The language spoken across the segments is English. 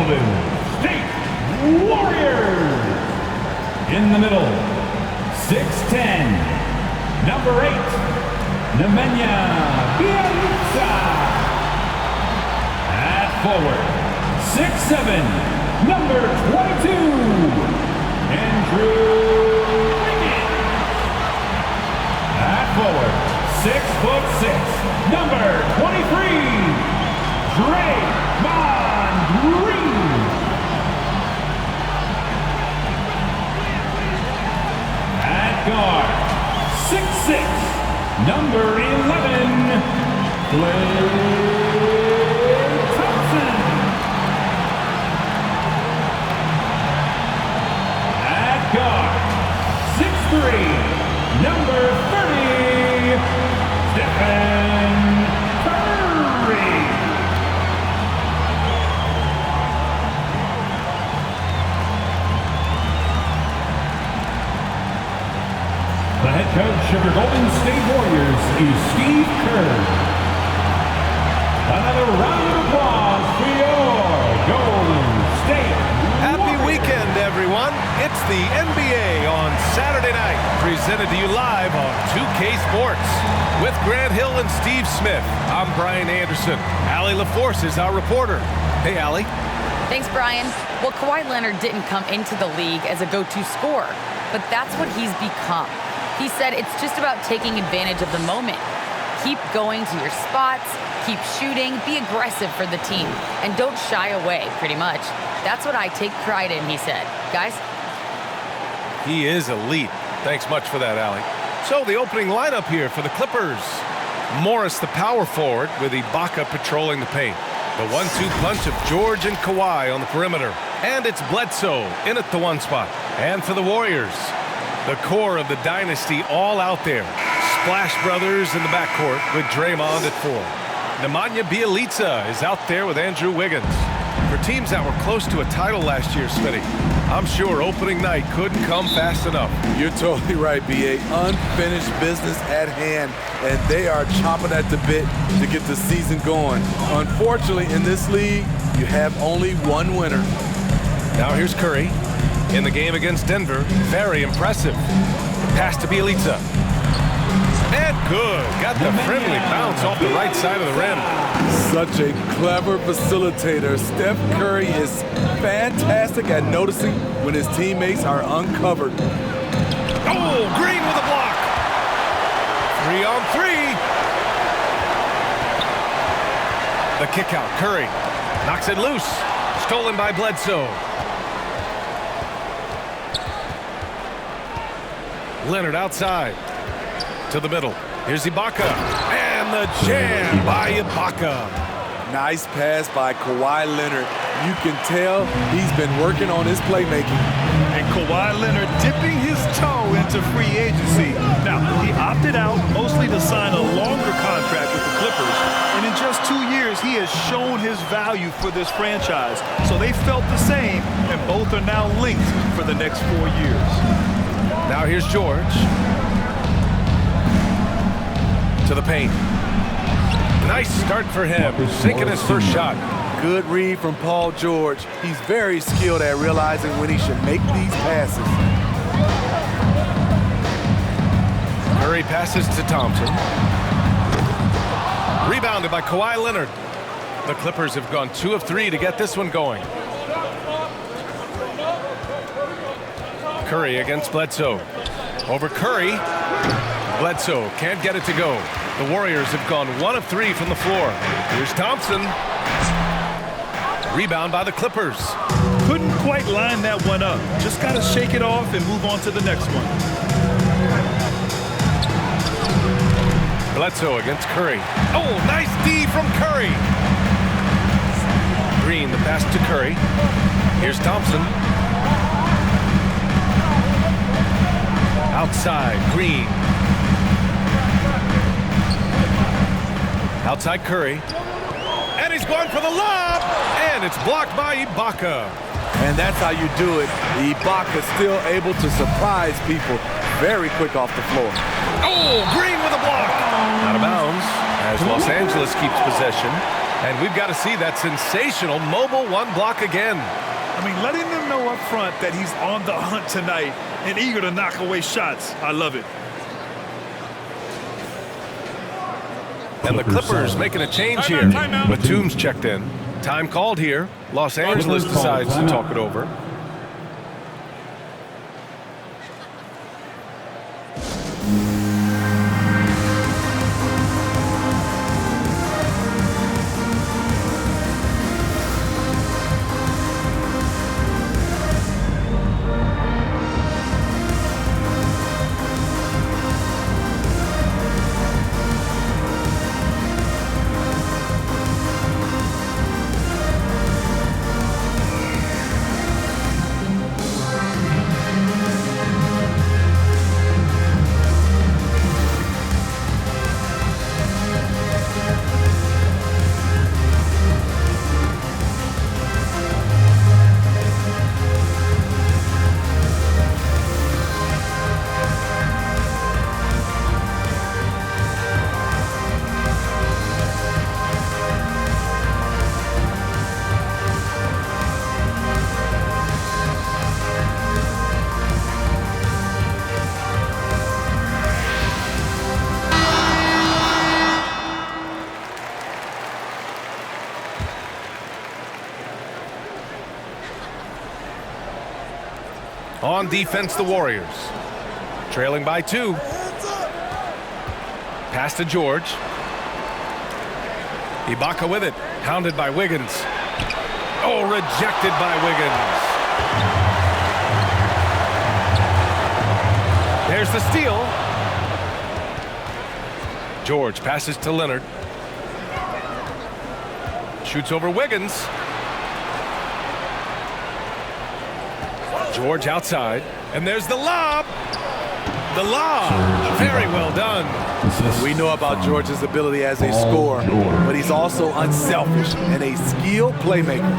Golden State Warriors. In the middle, 6'10", number 8, Nemanja Bjelica. At forward, 6'7", number 22, Andrew Wiggins. At forward, 6'6", number 23, Draymond Green. At guard, 6'6", number 11, Klay Thompson. At guard, 6'3", number 30, Stephen Curry. The head coach of your Golden State Warriors is Steve Kerr. Another round of applause for your Golden State Warriors. Happy weekend, everyone. It's the NBA on Saturday night, presented to you live on 2K Sports. With Grant Hill and Steve Smith, I'm Brian Anderson. Allie LaForce is our reporter. Hey, Allie. Thanks, Brian. Well, Kawhi Leonard didn't come into the league as a go-to scorer, but that's what he's become. He said it's just about taking advantage of the moment. Keep going to your spots, keep shooting, be aggressive for the team, and don't shy away, pretty much. That's what I take pride in, he said. Guys? He is elite. Thanks much for that, Allie. So the opening lineup here for the Clippers. Morris, the power forward, with Ibaka patrolling the paint. The 1-2 punch of George and Kawhi on the perimeter. And it's Bledsoe in at the 1 spot. And for the Warriors, the core of the dynasty all out there. Splash Brothers in the backcourt with Draymond at 4. Nemanja Bjelica is out there with Andrew Wiggins. For teams that were close to a title last year, Smitty, I'm sure opening night couldn't come fast enough. You're totally right, B.A. Unfinished business at hand, and they are chomping at the bit to get the season going. Unfortunately, in this league, you have only one winner. Now here's Curry. In the game against Denver, very impressive. Pass to Bjelica. And good. Got the friendly bounce off the right side of the rim. Such a clever facilitator. Steph Curry is fantastic at noticing when his teammates are uncovered. Oh, Green with a block. 3-on-3. The kick out. Curry knocks it loose. Stolen by Bledsoe. Leonard outside to the middle. Here's Ibaka. And the jam by Ibaka. Nice pass by Kawhi Leonard. You can tell he's been working on his playmaking. And Kawhi Leonard dipping his toe into free agency. Now, he opted out mostly to sign a longer contract with the Clippers. And in just 2 years, he has shown his value for this franchise. So they felt the same, and both are now linked for the next 4 years. Now here's George. To the paint. Nice start for him. Sinking his first shot. Good read from Paul George. He's very skilled at realizing when he should make these passes. Curry passes to Thompson. Rebounded by Kawhi Leonard. The Clippers have gone 2 of 3 to get this one going. Curry against Bledsoe. Over Curry. Bledsoe can't get it to go. The Warriors have gone 1 of 3 from the floor. Here's Thompson. Rebound by the Clippers. Couldn't quite line that one up. Just got to shake it off and move on to the next one. Bledsoe against Curry. Oh, nice D from Curry. Green, the pass to Curry. Here's Thompson. Outside, Green. Outside Curry. And he's going for the lob. And it's blocked by Ibaka. And that's how you do it. Ibaka still able to surprise people very quick off the floor. Oh, Green with a block. Out of bounds as Los Angeles keeps possession. And we've got to see that sensational mobile one block again. I mean, letting them know up front that he's on the hunt tonight and eager to knock away shots. I love it. And the Clippers making a change here with Toombs checked in. Time called here. Los Angeles decides to talk it over. On defense, the Warriors. Trailing by 2. Pass to George. Ibaka with it. Hounded by Wiggins. Oh, rejected by Wiggins. There's the steal. George passes to Leonard. Shoots over Wiggins. George outside, and there's the lob. The lob, very well done. We know about George's ability as a scorer, but he's also unselfish and a skilled playmaker.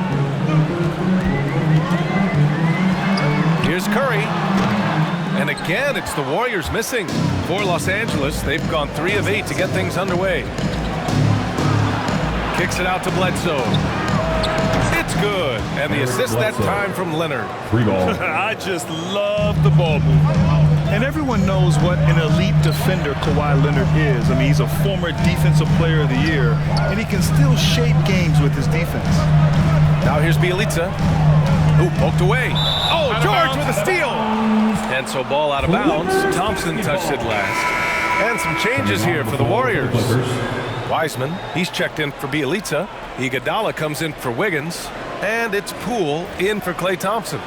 Here's Curry. And again, it's the Warriors missing. For Los Angeles, they've gone 3 of 8 to get things underway. Kicks it out to Bledsoe. It's good. And the assist that time from Leonard. Free ball. I just love the ball movement. And everyone knows what an elite defender Kawhi Leonard is. I mean, he's a former Defensive Player of the Year, and he can still shape games with his defense. Now here's Bielitsa. Who poked away. Oh, George with a steal. And so ball out of bounds. Thompson touched it last. And some changes here for the Warriors. Wiseman, he's checked in for Bielitsa. Iguodala comes in for Wiggins. And it's Poole in for Klay Thompson.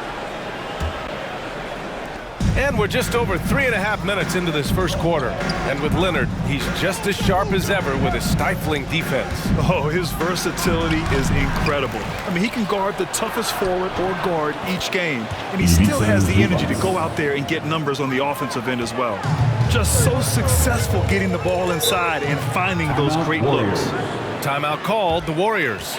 And we're just over 3.5 minutes into this first quarter. And with Leonard, he's just as sharp as ever with his stifling defense. Oh, his versatility is incredible. I mean, he can guard the toughest forward or guard each game. And he still has the energy to go out there and get numbers on the offensive end as well. Just so successful getting the ball inside and finding those great looks. Timeout called, the Warriors.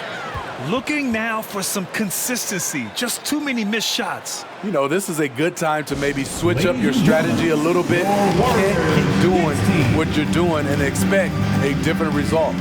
Looking now for some consistency. Just too many missed shots. You know, this is a good time to maybe switch up your strategy a little bit. You can't keep doing what you're doing and expect a different result.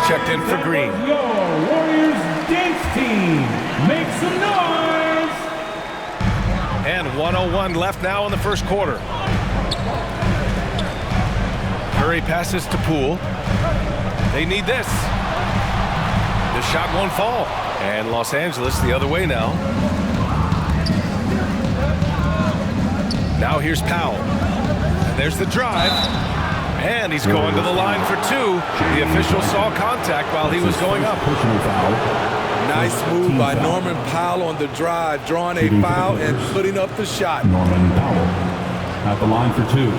Checked in for Green. Your Warriors dance team, make some noise! And 1:01 left now in the first quarter. Curry passes to Poole. They need this. The shot won't fall. And Los Angeles the other way now. here's Powell. And there's the drive. And he's going to the line for two. The official saw contact while he was going up. Personal foul. Nice move by Norman Powell on the drive, drawing a foul and putting up the shot. Norman Powell at the line for two.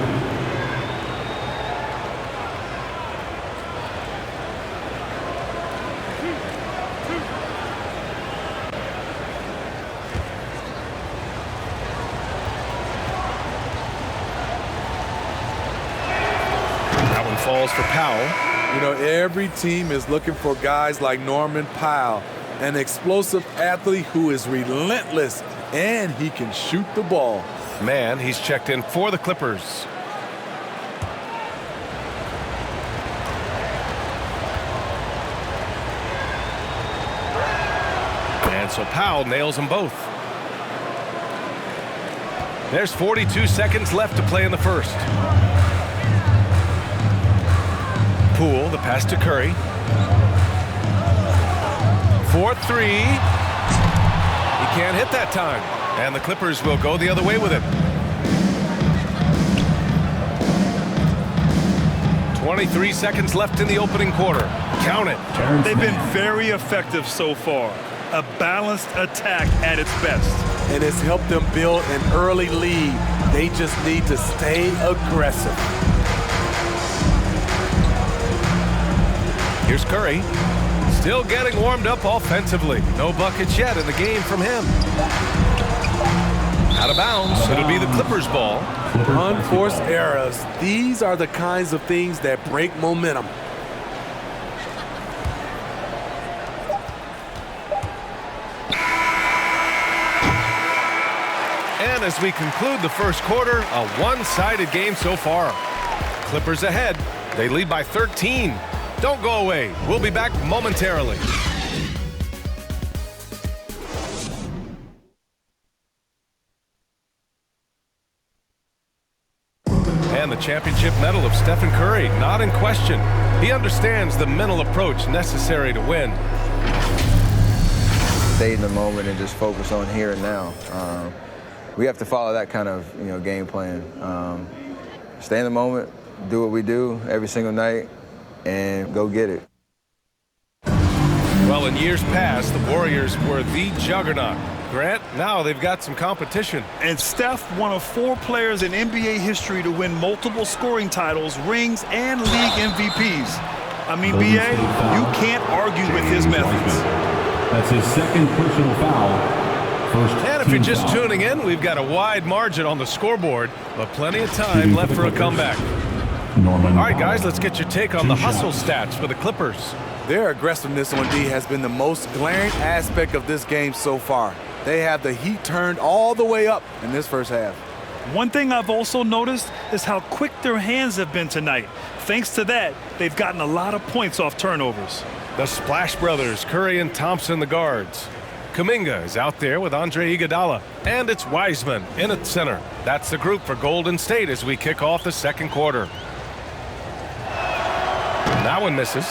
That one falls for Powell. You know, every team is looking for guys like Norman Powell, an explosive athlete who is relentless, and he can shoot the ball. Man, he's checked in for the Clippers. And so Powell nails them both. There's 42 seconds left to play in the first. Poole, the pass to Curry. 4-3. He can't hit that time. And the Clippers will go the other way with it. 23 seconds left in the opening quarter. Count it. They've been very effective so far. A balanced attack at its best. And it's helped them build an early lead. They just need to stay aggressive. Here's Curry. Still getting warmed up offensively. No buckets yet in the game from him. Out of bounds. It'll be the Clippers' ball. Unforced errors. These are the kinds of things that break momentum. And as we conclude the first quarter, a one-sided game so far. Clippers ahead. They lead by 13. Don't go away. We'll be back momentarily. And the championship medal of Stephen Curry, not in question. He understands the mental approach necessary to win. Stay in the moment and just focus on here and now. We have to follow that kind of game plan. Stay in the moment, do what we do every single night, and go get it. Well, in years past, the Warriors were the juggernaut. Grant, now they've got some competition. And Steph, one of 4 players in NBA history to win multiple scoring titles, rings, and league MVPs. I mean, BA, you can't argue with his methods. That's his second personal foul. And if you're just tuning in, we've got a wide margin on the scoreboard, but plenty of time left for a comeback. All right, guys, let's get your take on the hustle stats for the Clippers. Their aggressiveness on D has been the most glaring aspect of this game so far. They have the heat turned all the way up in this first half. One thing I've also noticed is how quick their hands have been tonight. Thanks to that, they've gotten a lot of points off turnovers. The Splash Brothers, Curry and Thompson, the guards. Kuminga is out there with Andre Iguodala. And it's Wiseman in at center. That's the group for Golden State as we kick off the second quarter. That one misses.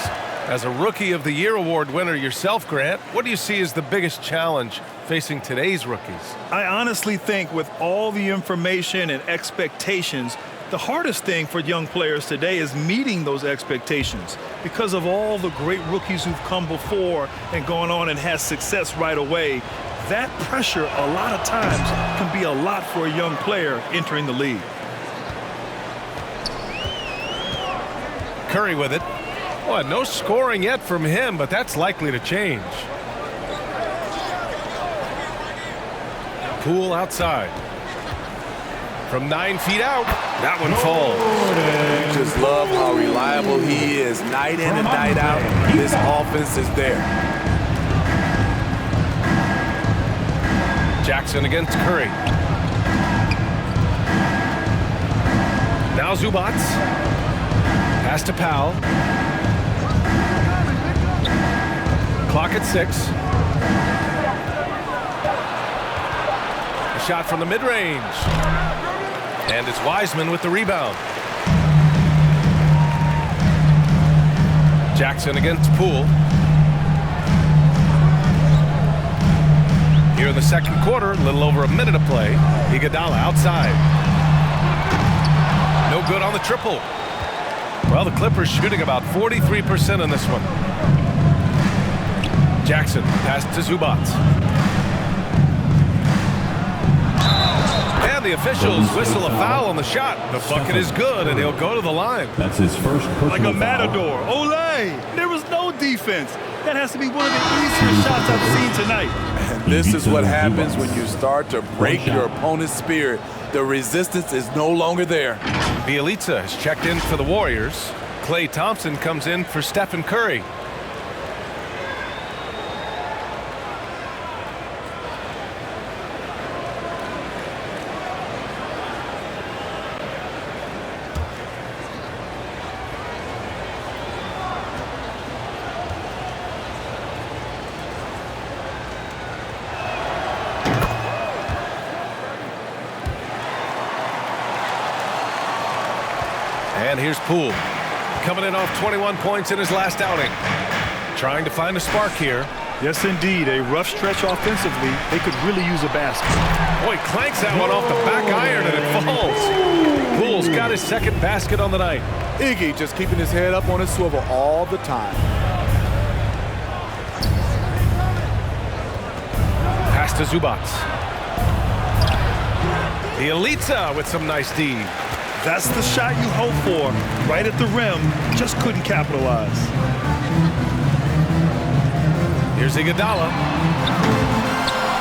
As a Rookie of the Year award winner yourself, Grant, what do you see as the biggest challenge facing today's rookies? I honestly think with all the information and expectations, the hardest thing for young players today is meeting those expectations because of all the great rookies who've come before and gone on and had success right away. That pressure a lot of times can be a lot for a young player entering the league. Curry with it. Well, no scoring yet from him, but that's likely to change. Poole outside. From 9 feet out, that one falls. Just love how reliable he is night in and night out. This offense is there. Jackson against Curry. Now Zubac. Pass to Powell. Clock at 6. A shot from the mid-range. And it's Wiseman with the rebound. Jackson against Poole. Here in the second quarter, a little over a minute of play. Iguodala outside. no good on the triple. Well, the Clippers shooting about 43% in this one. Jackson pass to Zubac. And the officials whistle a foul on the shot. The bucket is good, and he'll go to the line. That's his first personal Like a foul. matador. Olay! There was no defense. That has to be one of the easier shots I've seen tonight. And this is what happens when you start to break your opponent's spirit. The resistance is no longer there. Bjelica has checked in for the Warriors. Klay Thompson comes in for Stephen Curry. And here's Poole, coming in off 21 points in his last outing. Trying to find a spark here. Yes, indeed. A rough stretch offensively. They could really use a basket. Boy, clanks that one off the back iron and it falls. Poole's got his second basket on the night. Iggy just keeping his head up on his swivel all the time. Pass to Zubac. Bjelica with some nice D. That's the shot you hope for. Right at the rim. Just couldn't capitalize. Here's Iguodala.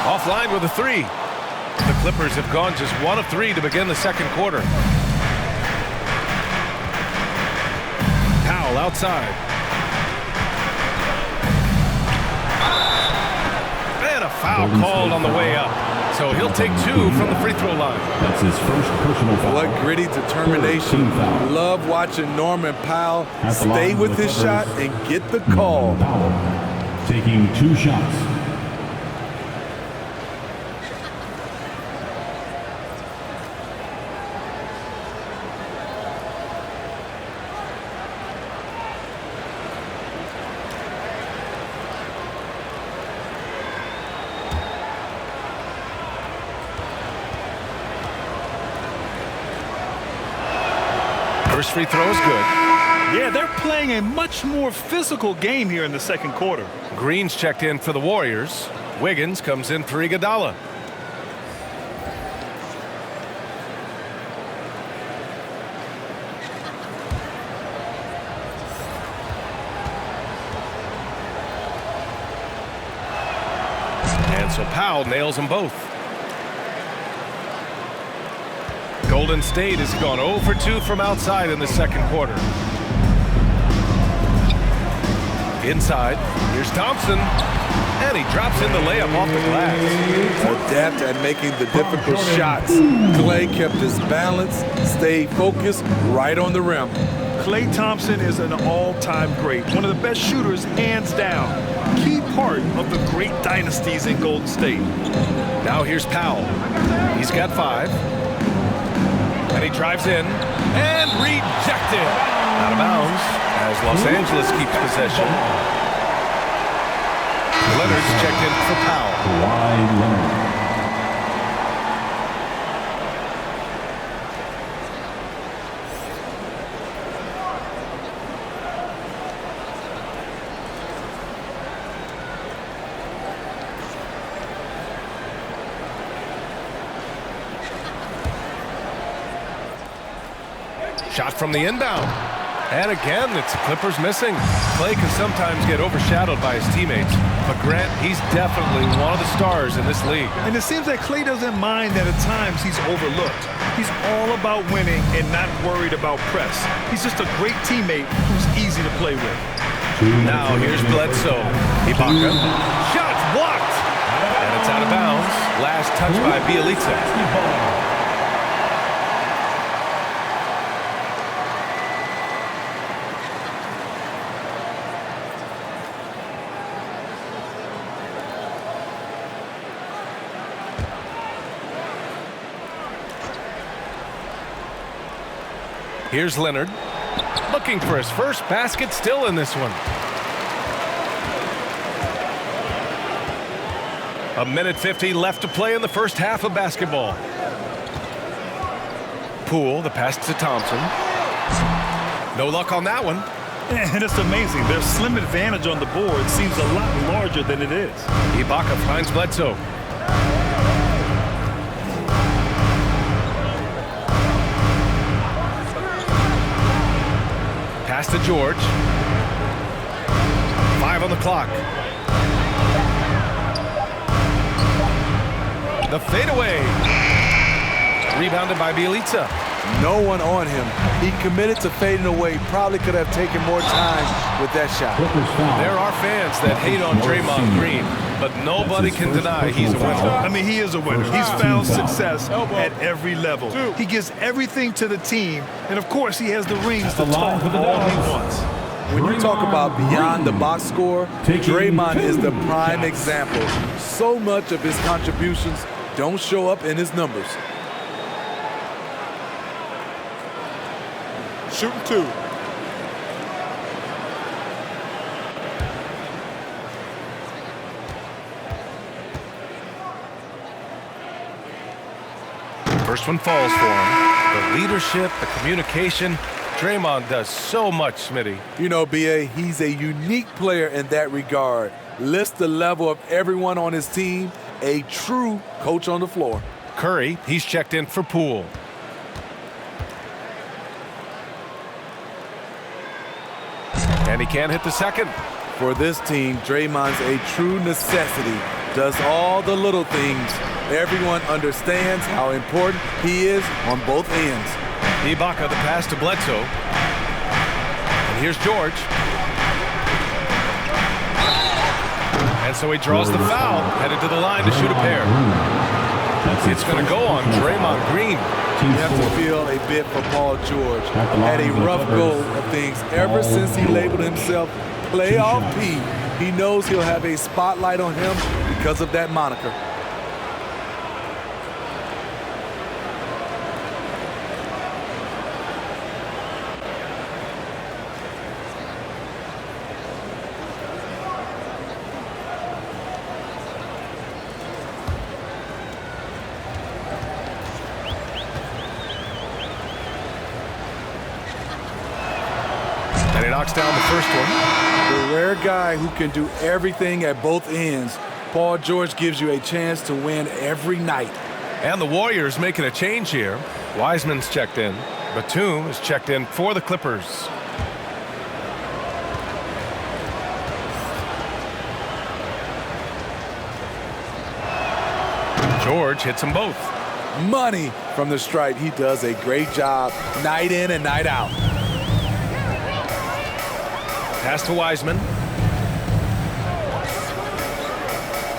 Offline with a three. The Clippers have gone just 1 of 3 to begin the second quarter. Powell outside. And a foul called on the way up. So he'll take 2 from the free throw line. That's his first personal foul. What gritty determination. Love watching Norman Powell stay with his shot and get the call. Powell taking 2 shots. First free throw is good. Yeah, they're playing a much more physical game here in the second quarter. Green's checked in for the Warriors. Wiggins comes in for Iguodala. And so Powell nails them both. Golden State has gone 0 for 2 from outside in the second quarter. Inside, here's Thompson, and he drops in the layup off the glass. Adept at making the difficult shots. Klay kept his balance, stayed focused right on the rim. Klay Thompson is an all-time great, one of the best shooters, hands down. Key part of the great dynasties in Golden State. Now here's Powell. He's got 5. And he drives in and rejected. Out of bounds as Los Angeles keeps possession. Leonard's checked in for Powell. Kawhi Leonard. Shot from the inbound. And again, it's Clippers missing. Klay can sometimes get overshadowed by his teammates. But Grant, he's definitely one of the stars in this league. And it seems that Klay doesn't mind that at times he's overlooked. He's all about winning and not worried about press. He's just a great teammate who's easy to play with. Now here's Bledsoe. Ibaka. Shot blocked. And it's out of bounds. Last touch by Bjelica. Here's Leonard, looking for his first basket, still in this one. 1:50 left to play in the first half of basketball. Poole, the pass to Thompson. No luck on that one. And it's amazing. Their slim advantage on the board seems a lot larger than it is. Ibaka finds Bledsoe. Pass to George. 5 on the clock. The fadeaway. Rebounded by Bjelica. No one on him. He committed to fading away. Probably could have taken more time with that shot. There are fans that hate on Draymond Green, but nobody can deny he's a winner. I mean, he is a winner. He's found success at every level. He gives everything to the team, and of course, he has the rings to talk all he wants. When you talk about beyond the box score, Draymond is the prime example. So much of his contributions don't show up in his numbers. Shooting 2. First one falls for him. The leadership, the communication. Draymond does so much, Smitty. You know, B.A., he's a unique player in that regard. Lifts the level of everyone on his team. A true coach on the floor. Curry, he's checked in for Poole. And he can't hit the second. For this team, Draymond's a true necessity. Does all the little things. Everyone understands how important he is on both ends. Ibaka, the pass to Bledsoe. And here's George. And so he draws the foul, headed to the line to shoot a pair. It's going to go on Draymond Green. You have to feel a bit for Paul George. Had a rough go of things ever since he labeled himself Playoff P. He knows he'll have a spotlight on him because of that moniker. And he knocks down the first one. The rare guy who can do everything at both ends. Paul George gives you a chance to win every night. And the Warriors making a change here. Wiseman's checked in. Batum is checked in for the Clippers. George hits them both. Money from the stripe. He does a great job night in and night out. Pass to Wiseman.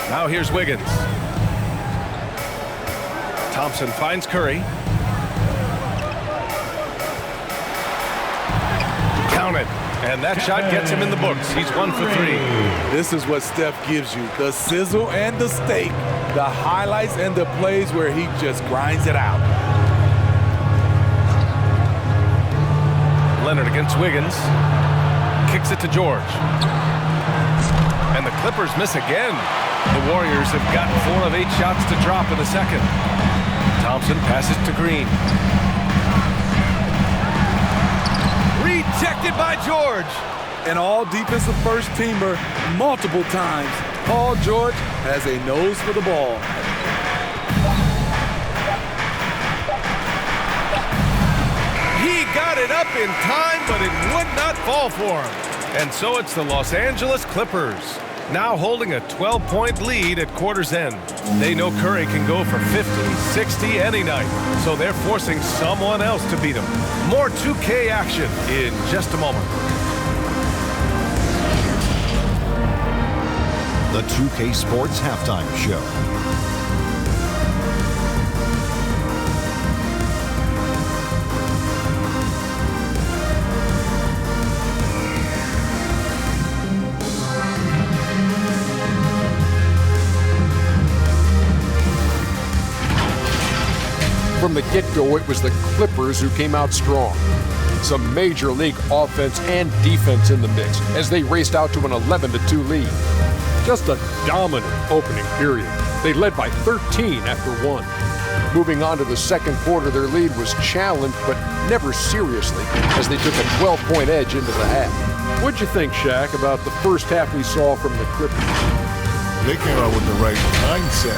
Now here's Wiggins. Thompson finds Curry. Count it. And that shot gets him in the books. He's 1 for 3. This is what Steph gives you. The sizzle and the steak. The highlights and the plays where he just grinds it out. Leonard against Wiggins. Kicks it to George. And the Clippers miss again. The Warriors have gotten 4 of 8 shots to drop in the second. Thompson passes to Green. Rejected by George. An all-defensive first-teamer multiple times. Paul George has a nose for the ball. He got it up in time, but it would not fall for him. And so it's the Los Angeles Clippers, now holding a 12-point lead at quarter's end. They know Curry can go for 50, 60 any night, so they're forcing someone else to beat him. More 2K action in just a moment. The 2K Sports Halftime Show. From the get-go, it was the Clippers who came out strong. Some major league offense and defense in the mix as they raced out to an 11-2 lead. Just a dominant opening period. They led by 13 after 1. Moving on to the second quarter, their lead was challenged, but never seriously, as they took a 12-point edge into the half. What'd you think, Shaq, about the first half we saw from the Clippers? They came out with the right mindset.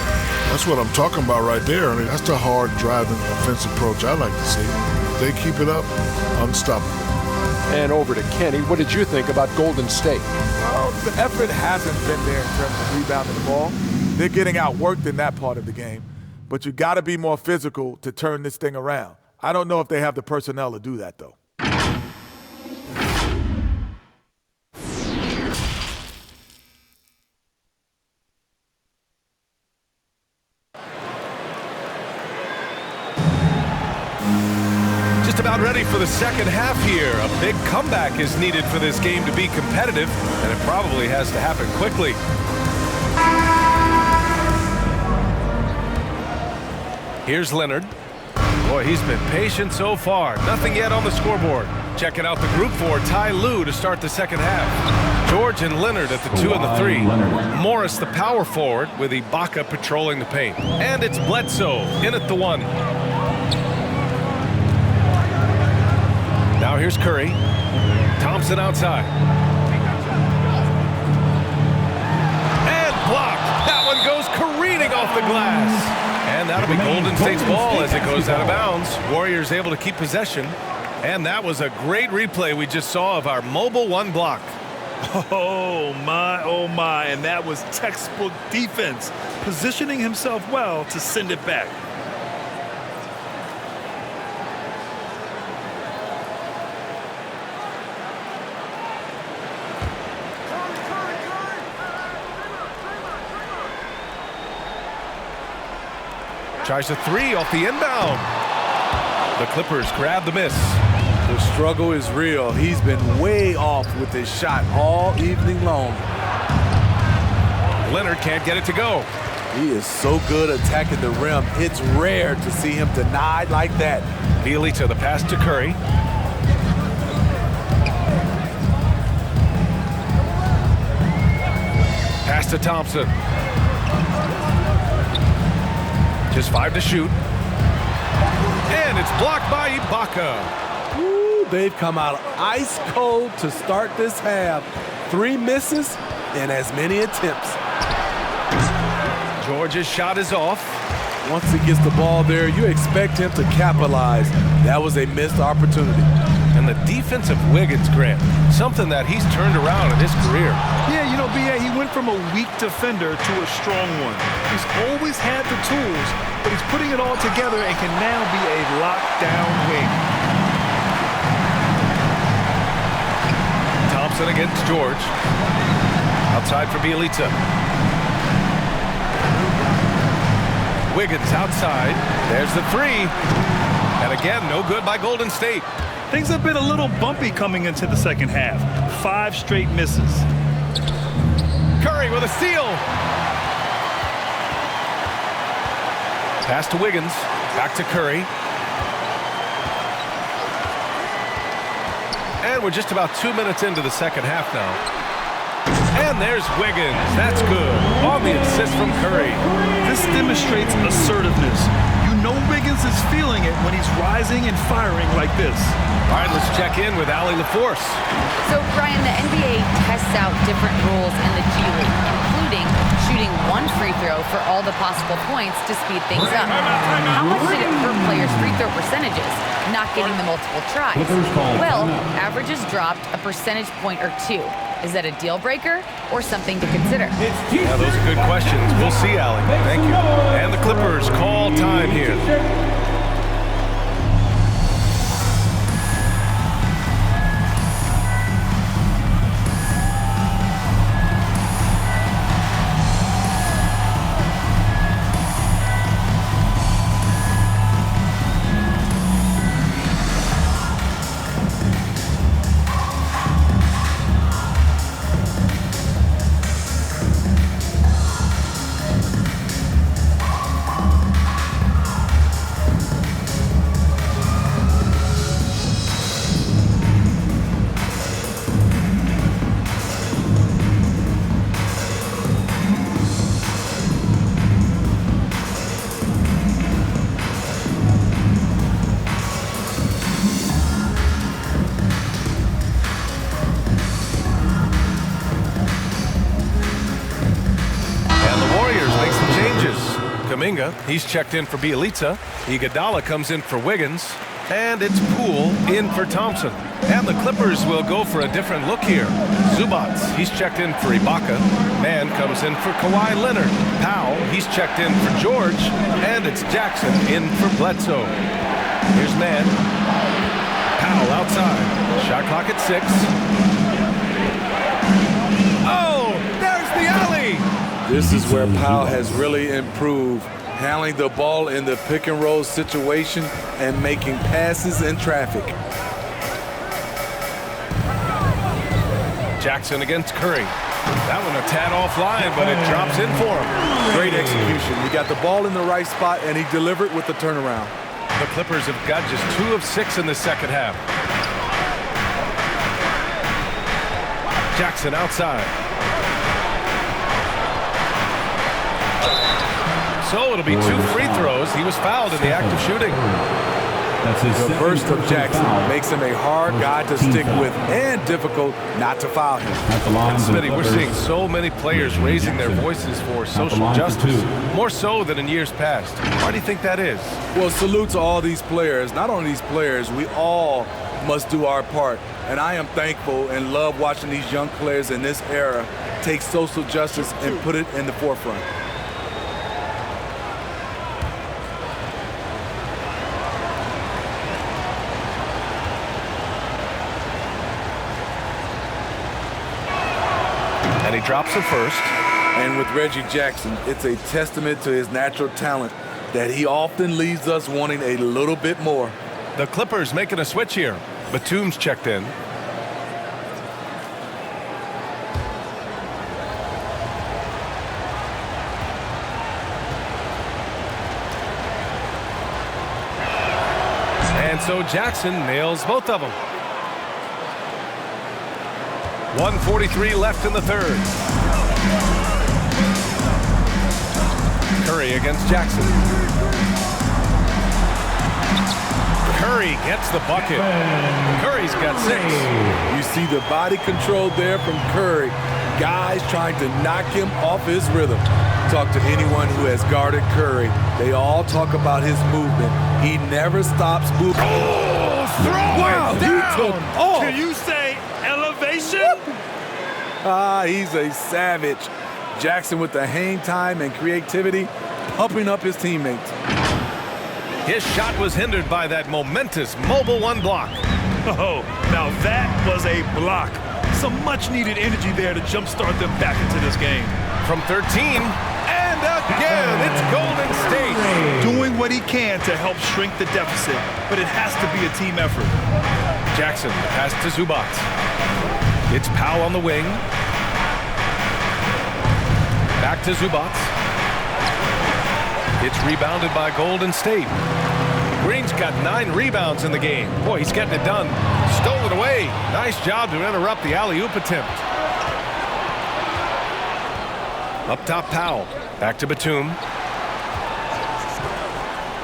That's what I'm talking about right there. I mean, that's the hard driving offensive approach I like to see. If they keep it up, unstoppable. And over to Kenny. What did you think about Golden State? Well, the effort hasn't been there in terms of rebounding the ball. They're getting outworked in that part of the game. But you got to be more physical to turn this thing around. I don't know if they have the personnel to do that, though. Just about ready for the second half here. A big comeback is needed for this game to be competitive, and it probably has to happen quickly. Here's Leonard. Boy, he's been patient so far. Nothing yet on the scoreboard. Checking out the group for Ty Lue to start the second half. George and Leonard at the 2 and the 3. Morris, the power forward, with Ibaka patrolling the paint. And it's Bledsoe in at the 1. Now here's Curry. Thompson outside. And blocked. That one goes careening off the glass. And that'll be Golden State's ball as it goes out of bounds. Warriors able to keep possession. And that was a great replay we just saw of our mobile 1 block. Oh my, and that was textbook defense, positioning himself well to send it back. Tries a 3 off the inbound. The Clippers grab the miss. The struggle is real. He's been way off with his shot all evening long. Leonard can't get it to go. He is so good attacking the rim. It's rare to see him denied like that. Bjelica the pass to Curry. Pass to Thompson. Just 5 to shoot. And it's blocked by Ibaka. Ooh, they've come out ice cold to start this half. 3 misses and as many attempts. George's shot is off. Once he gets the ball there, you expect him to capitalize. That was a missed opportunity. And the defense of Wiggins, Grant, something that he's turned around in his career. Yeah, you know, B.A., he went from a weak defender to a strong one. He's always had the tools, but he's putting it all together and can now be a lockdown wing. Thompson against George. Outside for Bjelica. Wiggins outside. There's the 3. And again, no good by Golden State. Things have been a little bumpy coming into the second half. 5 straight misses. Curry with a steal. Pass to Wiggins. Back to Curry. And we're just about 2 minutes into the second half now. And there's Wiggins. That's good. On the assist from Curry. This demonstrates assertiveness. You know Wiggins is feeling it when he's rising and firing like this. All right, let's check in with Allie LaForce. So, Brian, the NBA tests out different rules in the G League, including shooting 1 free throw for all the possible points to speed things up. How much did it hurt players' free throw percentages, not getting the multiple tries? Well, averages dropped a percentage point or 2. Is that a deal breaker or something to consider? Yeah, those are good questions. We'll see, Allie. Thank you. And the Clippers call time here. Kuminga. He's checked in for Bielitsa. Iguodala comes in for Wiggins. And it's Poole in for Thompson. And the Clippers will go for a different look here. Zubac, he's checked in for Ibaka. Mann comes in for Kawhi Leonard. Powell, he's checked in for George. And it's Jackson in for Bledsoe. Here's Mann. Powell outside. Shot clock at 6. Oh, there's the alley. This is where Powell has really improved, handling the ball in the pick and roll situation and making passes in traffic. Jackson against Curry. That one a tad offline, but it drops in for him. Great execution. He got the ball in the right spot, and he delivered with the turnaround. The Clippers have got just 2 of 6 in the second half. Jackson outside. So it'll be 2 free throws. He was fouled in the act of shooting. That's his The burst of Jackson makes him a hard guy to stick with and difficult not to foul him. And Smitty, we're seeing so many players raising their voices for social justice, more so than in years past. Why do you think that is? Well, salute to all these players. Not only these players, we all must do our part. And I am thankful and love watching these young players in this era take social justice and put it in the forefront. And he drops it first. And with Reggie Jackson, it's a testament to his natural talent that he often leaves us wanting a little bit more. The Clippers making a switch here. Batum's checked in. And so Jackson nails both of them. 1:43 left in the third. Curry against Jackson. Curry gets the bucket. Curry's got 6. You see the body control there from Curry. Guys trying to knock him off his rhythm. Talk to anyone who has guarded Curry. They all talk about his movement. He never stops moving. Oh, throw it down. Can you say elevation? He's a savage. Jackson with the hang time and creativity, pumping up his teammates. His shot was hindered by that momentous mobile 1 block. Oh, now that was a block. Some much-needed energy there to jumpstart them back into this game. From 13, and again, it's Golden State. Doing what he can to help shrink the deficit, but it has to be a team effort. Jackson, the pass to Zubac. It's Powell on the wing. Back to Zubac. It's rebounded by Golden State. Green's got 9 rebounds in the game. Boy, he's getting it done. Stole it away. Nice job to interrupt the alley-oop attempt. Up top, Powell. Back to Batum.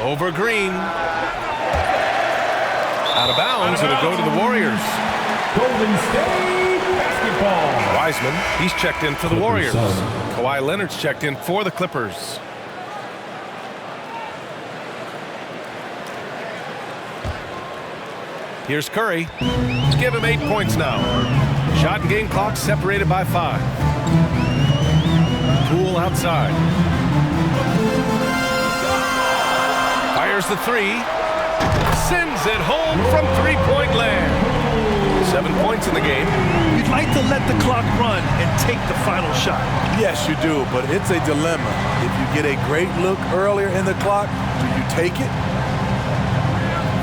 Over Green. Out of bounds. It'll go to the Warriors. Golden State basketball. Wiseman, he's checked in for the Warriors. Kawhi Leonard's checked in for the Clippers. Here's Curry. Give him 8 points now. Shot and game clock separated by 5. Poole outside. Fires the 3. Sends it home from 3-point land. 7 points in the game. You'd like to let the clock run and take the final shot. Yes, you do, but it's a dilemma. If you get a great look earlier in the clock, do you take it?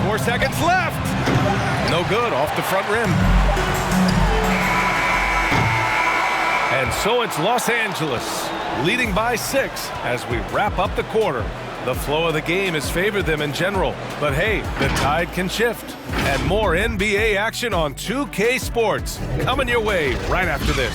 4 seconds left. No good, off the front rim. And so it's Los Angeles, leading by 6 as we wrap up the quarter. The flow of the game has favored them in general, but hey, the tide can shift. And more NBA action on 2K Sports coming your way right after this.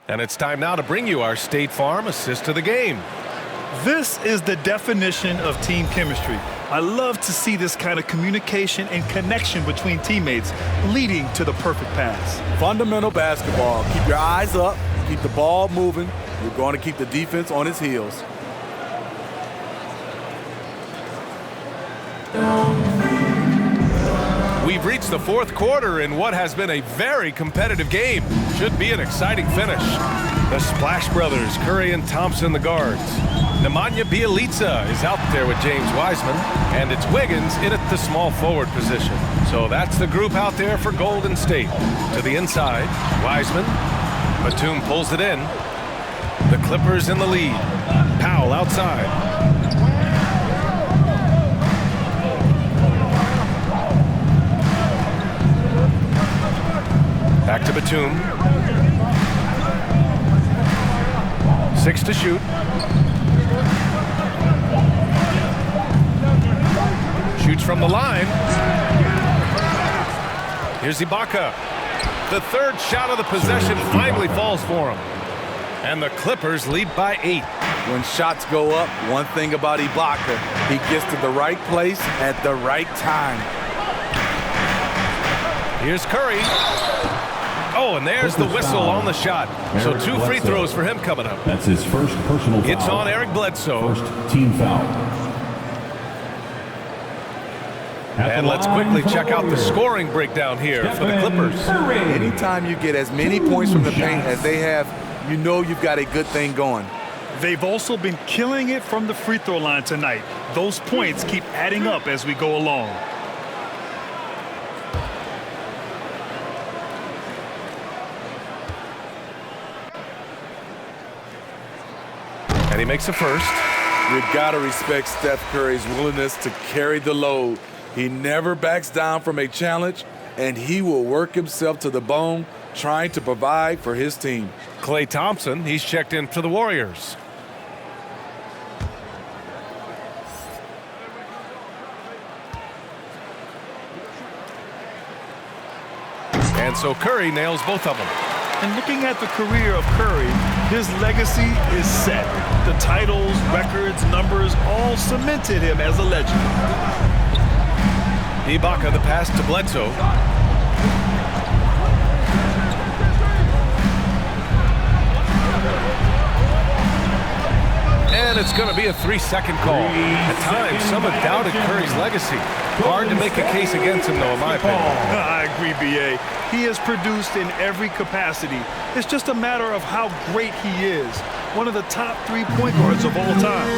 And it's time now to bring you our State Farm assist to the game. This is the definition of team chemistry. I love to see this kind of communication and connection between teammates leading to the perfect pass. Fundamental basketball. Keep your eyes up, keep the ball moving. You're going to keep the defense on its heels. We've reached the fourth quarter in what has been a very competitive game. Should be an exciting finish. The Splash Brothers, Curry and Thompson, the guards. Nemanja Bjelica is out there with James Wiseman, and it's Wiggins in at the small forward position. So that's the group out there for Golden State. To the inside, Wiseman. Batum pulls it in. The Clippers in the lead. Powell outside. Back to Batum. 6 to shoot. Shoots from the line. Here's Ibaka. The third shot of the possession finally falls for him. And the Clippers lead by 8. When shots go up, one thing about Ibaka, he gets to the right place at the right time. Here's Curry. Oh, and there's the whistle on the shot. So 2 free throws for him coming up. That's his first personal foul. It's on Eric Bledsoe. First team foul. And let's quickly check out the scoring breakdown here for the Clippers. Anytime you get as many points from the paint as they have, you know you've got a good thing going. They've also been killing it from the free throw line tonight. Those points keep adding up as we go along. And he makes a first. You've got to respect Steph Curry's willingness to carry the load. He never backs down from a challenge, and he will work himself to the bone trying to provide for his team. Klay Thompson, he's checked in for the Warriors. And so Curry nails both of them. And looking at the career of Curry, his legacy is set. The titles, records, numbers all cemented him as a legend. Ibaka, the pass to Bledsoe. And it's going to be a 3-second call. At times, some have doubted Curry's legacy. Hard to make a case against him, though, in my opinion. I agree, B.A. He has produced in every capacity. It's just a matter of how great he is. One of the top 3 point guards of all time.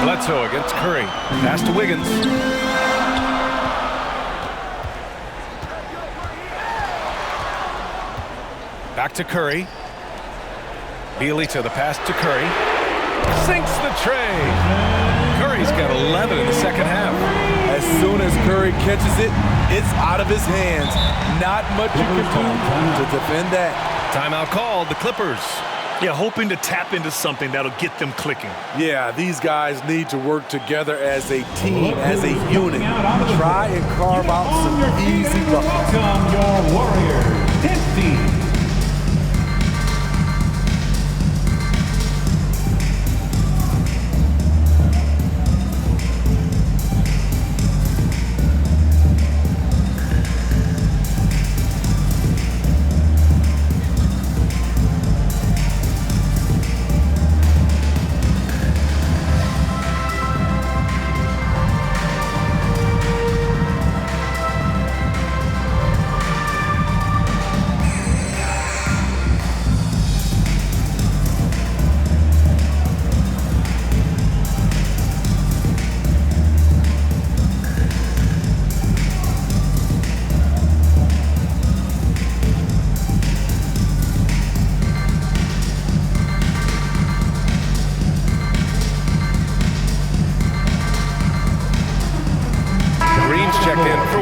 Bledsoe against Curry. Pass to Wiggins. Back to Curry. Bjelica, the pass to Curry. Sinks the tray. Curry's got 11 in the second half. As soon as Curry catches it, it's out of his hands. Not much you can do to defend that. Timeout called, the Clippers. Yeah, hoping to tap into something that'll get them clicking. Yeah, these guys need to work together as a team, as a unit. Try and carve out some easy buckets. Welcome your Warriors, 15.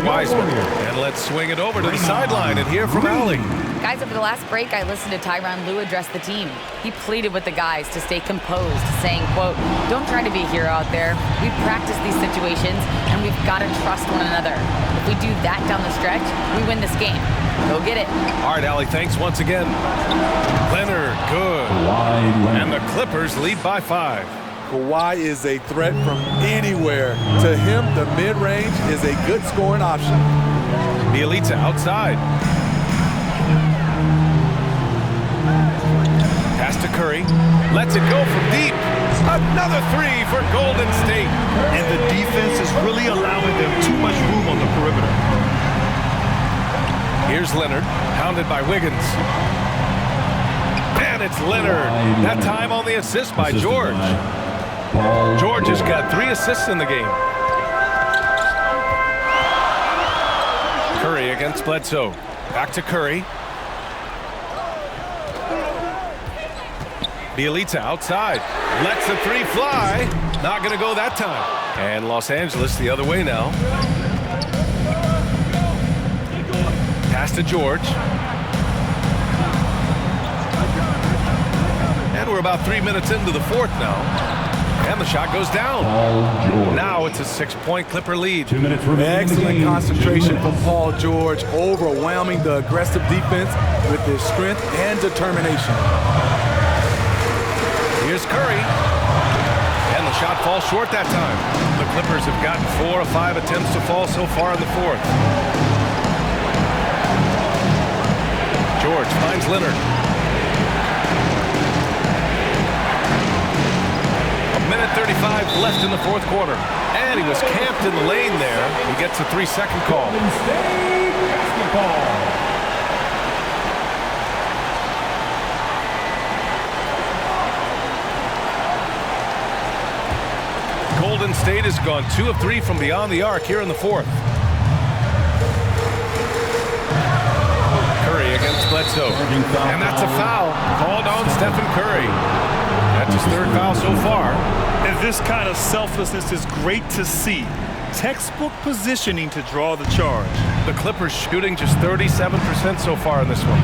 Wiseman. And let's swing it over to the sideline and hear from Allie. Guys, over the last break, I listened to Tyronn Lue address the team. He pleaded with the guys to stay composed, saying, quote, "Don't try to be a hero out there. We've practiced these situations, and we've got to trust one another. If we do that down the stretch, we win this game. Go get it." All right, Allie, thanks once again. Leonard, good. And the Clippers lead by 5. Kawhi is a threat from anywhere. To him, the mid-range is a good scoring option. Bjelica outside. Pass to Curry. Lets it go from deep. Another 3 for Golden State. And the defense is really allowing them too much room on the perimeter. Here's Leonard, pounded by Wiggins. And it's Leonard. That time on the assist by George. George has got 3 assists in the game. Curry against Bledsoe. Back to Curry. Bjelica outside. Lets the 3 fly. Not going to go that time. And Los Angeles the other way now. Pass to George. And we're about 3 minutes into the fourth now. And the shot goes down. Now it's a 6-point Clipper lead. 2 minutes remaining. Excellent concentration from Paul George, overwhelming the aggressive defense with his strength and determination. Here's Curry. And the shot falls short that time. The Clippers have gotten 4 of 5 attempts to fall so far in the fourth. George finds Leonard. A minute 35 left in the fourth quarter. And he was camped in the lane there. He gets a 3-second call. Golden State basketball. Golden State has gone 2 of 3 from beyond the arc here in the fourth. Curry against Bledsoe. And that's a foul called on Stephen Curry. That's his 3rd foul so far. And this kind of selflessness is great to see. Textbook positioning to draw the charge. The Clippers shooting just 37% so far in this one.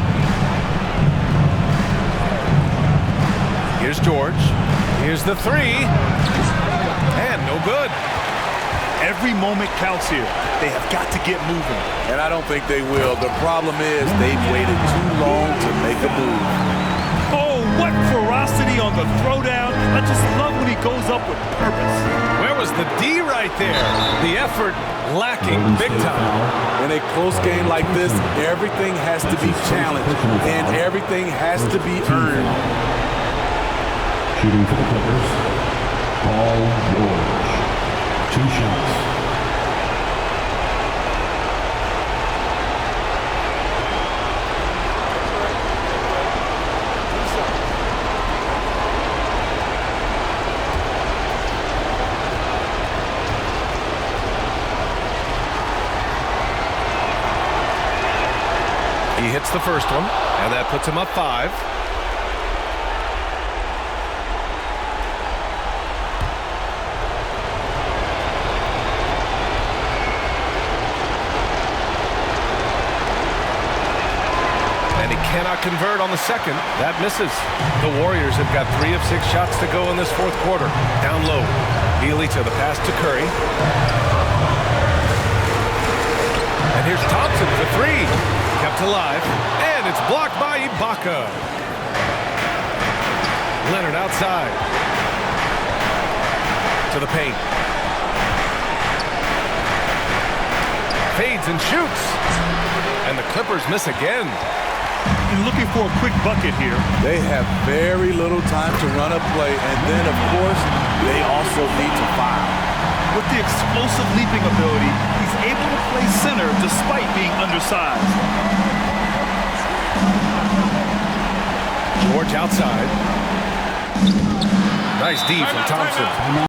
Here's George. Here's the 3. And no good. Every moment counts here. They have got to get moving. And I don't think they will. The problem is they've waited too long to make a move. Oh, what ferocity on the throwdown. I just love when he goes up with purpose. Where was the D right there? The effort lacking big time. In a close game like this, everything has to be challenged and everything has to be earned. Shooting for the Clippers, Paul George. 2 shots. He hits the first one, and that puts him up 5. And he cannot convert on the second. That misses. The Warriors have got 3 of 6 shots to go in this fourth quarter. Down low. Bjelica, the pass to Curry. And here's Thompson for 3. Kept alive, and it's blocked by Ibaka. Leonard outside. To the paint. Fades and shoots. And the Clippers miss again. And looking for a quick bucket here. They have very little time to run a play, and then, of course, they also need to foul. With the explosive leaping ability, he's able to play center despite being undersized. George outside. Nice D from Thompson.